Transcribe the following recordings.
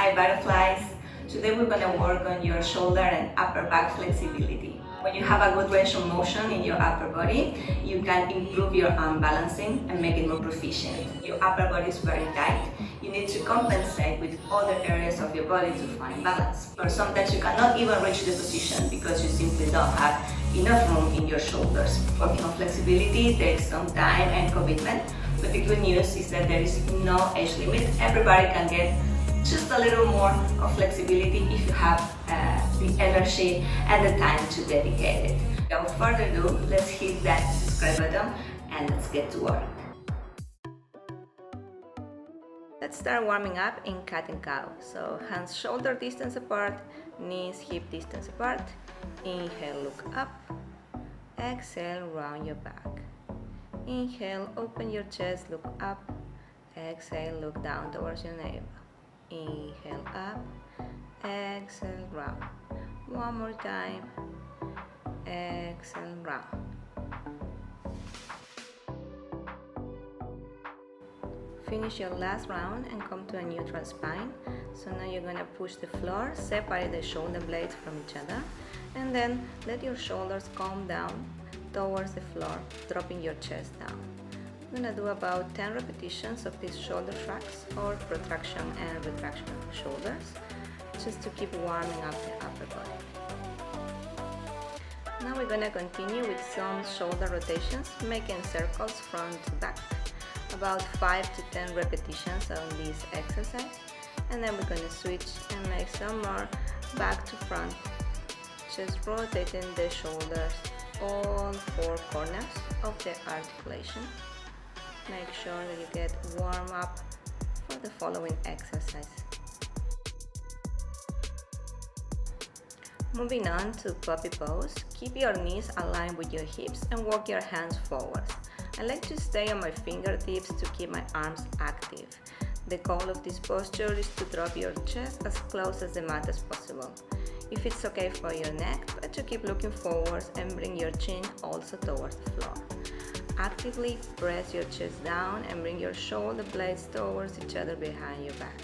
Hi butterflies! Today we're going to work on your shoulder and upper back flexibility. When you have a good range of motion in your upper body, you can improve your arm balancing and make it more proficient. Your upper body is very tight. You need to compensate with other areas of your body to find balance. Or sometimes you cannot even reach the position because you simply don't have enough room in your shoulders. Working on flexibility takes some time and commitment, but the good news is that there is no age limit. Everybody can get just a little more of flexibility if you have the energy and the time to dedicate it. Without further ado, let's hit that subscribe button and let's get to work. Let's start warming up in cat and cow. So hands shoulder distance apart, knees hip distance apart. Inhale, look up. Exhale, round your back. Inhale, open your chest, look up. Exhale, look down towards your navel. Inhale up, exhale round. One more time, exhale round. Finish your last round and come to a neutral spine. So now you're gonna push the floor, separate the shoulder blades from each other, and then let your shoulders come down towards the floor, dropping your chest down. I'm going to do about 10 repetitions of these shoulder shrugs or protraction and retraction of the shoulders, just to keep warming up the upper body. Now we're going to continue with some shoulder rotations, making circles front to back, about 5 to 10 repetitions on this exercise, and then we're going to switch and make some more back to front, just rotating the shoulders all four corners of the articulation. Make sure that you get warm up for the following exercise. Moving on to puppy pose, keep your knees aligned with your hips and walk your hands forward. I like to stay on my fingertips to keep my arms active. The goal of this posture is to drop your chest as close as the mat as possible. If it's okay for your neck, try to keep looking forward and bring your chin also towards the floor. Actively press your chest down and bring your shoulder blades towards each other behind your back.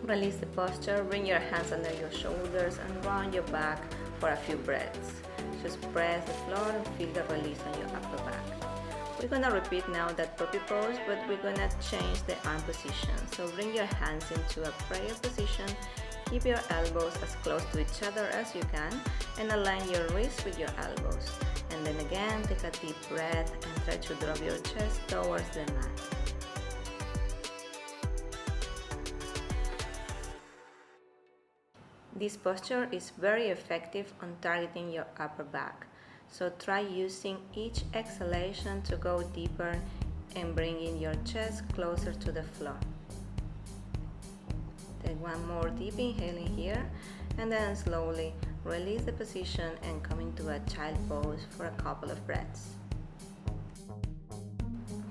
Release the posture, bring your hands under your shoulders and round your back for a few breaths. Just press the floor and feel the release on your upper back. We're gonna repeat now that puppy pose, but we're gonna change the arm position. So bring your hands into a prayer position, keep your elbows as close to each other as you can, and align your wrists with your elbows. And then again, take a deep breath and try to drop your chest towards the mat. This posture is very effective on targeting your upper back. So try using each exhalation to go deeper and bringing your chest closer to the floor. Take one more deep inhale in here and then slowly release the position and come into a child pose for a couple of breaths.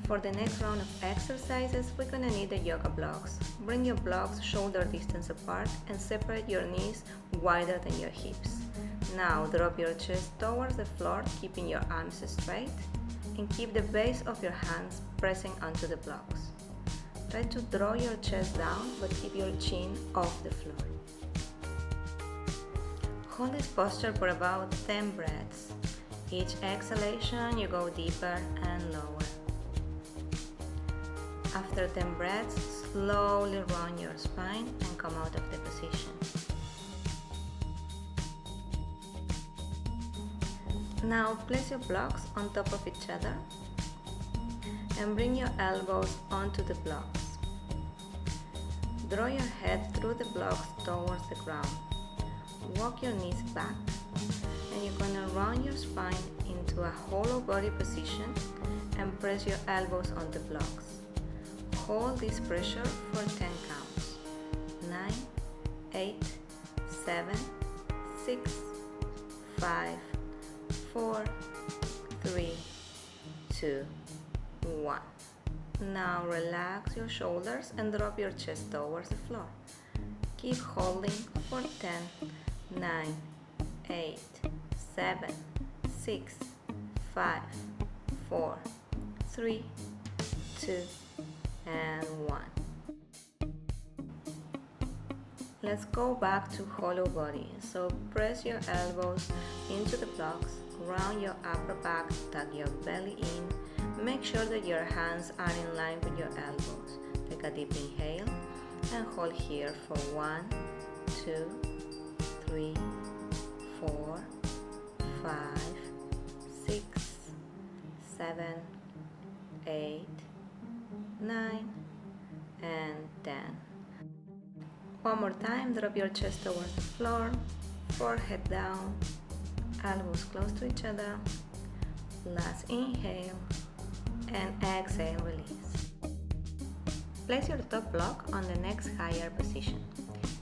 For the next round of exercises, we're gonna need the yoga blocks. Bring your blocks shoulder distance apart and separate your knees wider than your hips. Now drop your chest towards the floor, keeping your arms straight, and keep the base of your hands pressing onto the blocks. Try to draw your chest down, but keep your chin off the floor. Hold this posture for about 10 breaths. Each exhalation, you go deeper and lower. After 10 breaths, slowly round your spine and come out of the position. Now place your blocks on top of each other and bring your elbows onto the blocks. Draw your head through the blocks towards the ground. Walk your knees back and you're gonna round your spine into a hollow body position and press your elbows on the blocks. Hold this pressure for 10 counts. 9, 8, 7, 6, 5, 4, 3, 2, 1. Now relax your shoulders and drop your chest towards the floor. Keep holding for 10, 9, 8, 7, 6, 5, 4, 3, 2, and 1. Let's go back to hollow body. So press your elbows into the blocks, round your upper back, tuck your belly in. Make sure that your hands are in line with your elbows. Take a deep inhale and hold here for 1, 2, 3, 4, 5, 6, 7, 8, 9, and 10. One more time, drop your chest towards the floor, forehead down, elbows close to each other. Last inhale and exhale, release. Place your top block on the next higher position.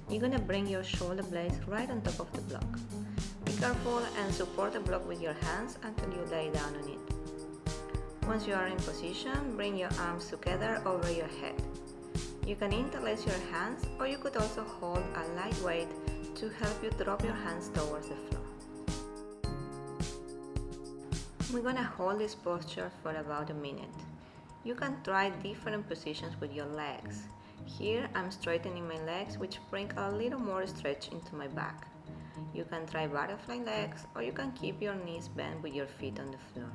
You're gonna bring your shoulder blades right on top of the block. Be careful and support the block with your hands until you lay down on it. Once you are in position, bring your arms together over your head. You can interlace your hands, or you could also hold a light weight to help you drop your hands towards the floor. We're gonna hold this posture for about a minute. You can try different positions with your legs. Here I'm straightening my legs, which bring a little more stretch into my back. You can try butterfly legs, or you can keep your knees bent with your feet on the floor.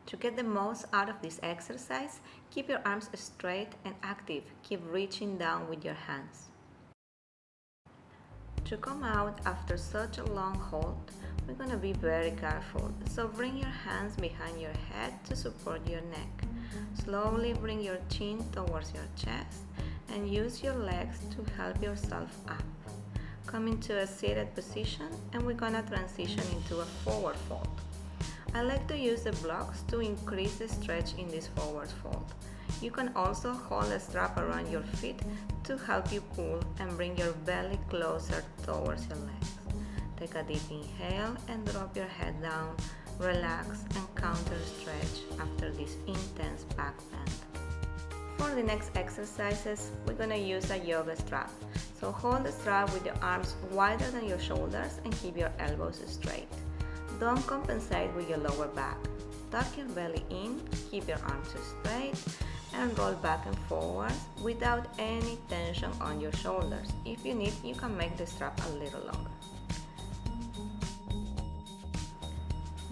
To get the most out of this exercise, keep your arms straight and active. Keep reaching down with your hands. To come out after such a long hold, we're going to be very careful. So bring your hands behind your head to support your neck. Slowly bring your chin towards your chest and use your legs to help yourself up. Come into a seated position, and we're going to transition into a forward fold. I like to use the blocks to increase the stretch in this forward fold. You can also hold a strap around your feet to help you pull and bring your belly closer towards your legs. Take a deep inhale and drop your head down. Relax and counter stretch after this intense back bend. For the next exercises, we're going to use a yoga strap. So hold the strap with your arms wider than your shoulders and keep your elbows straight. Don't compensate with your lower back. Tuck your belly in, keep your arms straight, and roll back and forward without any tension on your shoulders. If you need, you can make the strap a little longer.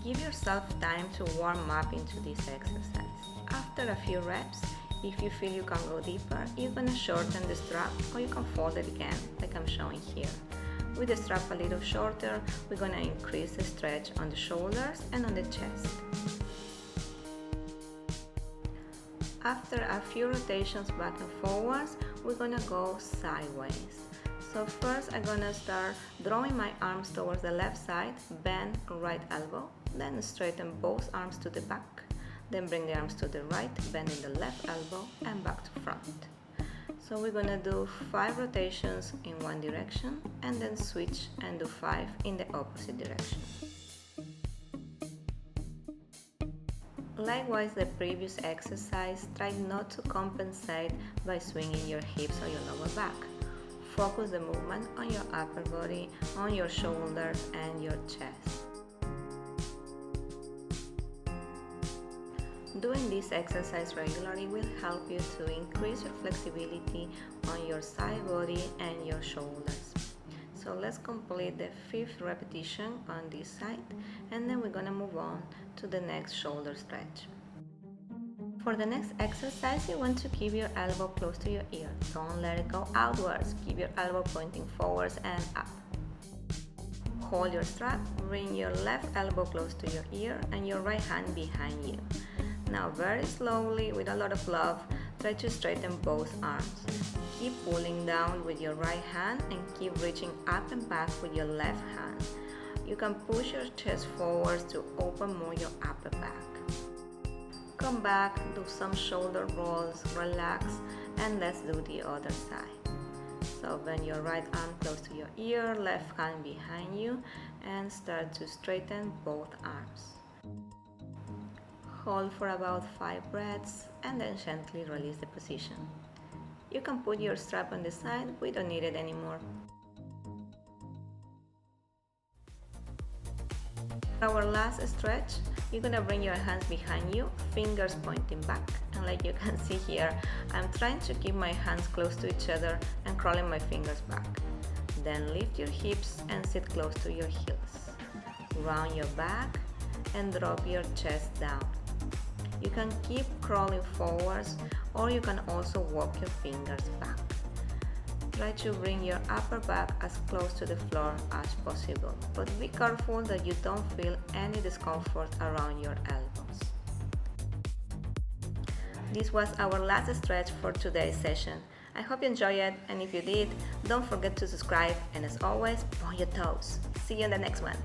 Give yourself time to warm up into this exercise. After a few reps, if you feel you can go deeper, you're going to shorten the strap, or you can fold it again, like I'm showing here. With the strap a little shorter, we're going to increase the stretch on the shoulders and on the chest. After a few rotations back and forwards, we're going to go sideways. So first I'm going to start drawing my arms towards the left side, bend right elbow, then straighten both arms to the back. Then bring the arms to the right, bending the left elbow and back to front. So we're gonna do 5 rotations in one direction and then switch and do 5 in the opposite direction. Likewise, the previous exercise, try not to compensate by swinging your hips or your lower back. Focus the movement on your upper body, on your shoulders and your chest. Doing this exercise regularly will help you to increase your flexibility on your side body and your shoulders. So let's complete the 5th repetition on this side, and then we're going to move on to the next shoulder stretch. For the next exercise, you want to keep your elbow close to your ear. Don't let it go outwards. Keep your elbow pointing forwards and up. Hold your strap, bring your left elbow close to your ear and your right hand behind you. Now very slowly, with a lot of love, try to straighten both arms. Keep pulling down with your right hand and keep reaching up and back with your left hand. You can push your chest forwards to open more your upper back. Come back, do some shoulder rolls, relax, and let's do the other side. So bend your right arm close to your ear, left hand behind you, and start to straighten both arms. Hold for about 5 breaths and then gently release the position. You can put your strap on the side, we don't need it anymore. Our last stretch, you're gonna bring your hands behind you, fingers pointing back, and like you can see here, I'm trying to keep my hands close to each other and crawling my fingers back. Then lift your hips and sit close to your heels. Round your back and drop your chest down. You can keep crawling forwards, or you can also walk your fingers back. Try to bring your upper back as close to the floor as possible, but be careful that you don't feel any discomfort around your elbows. This was our last stretch for today's session. I hope you enjoyed it, and if you did, don't forget to subscribe, and as always, point your toes. See you in the next one.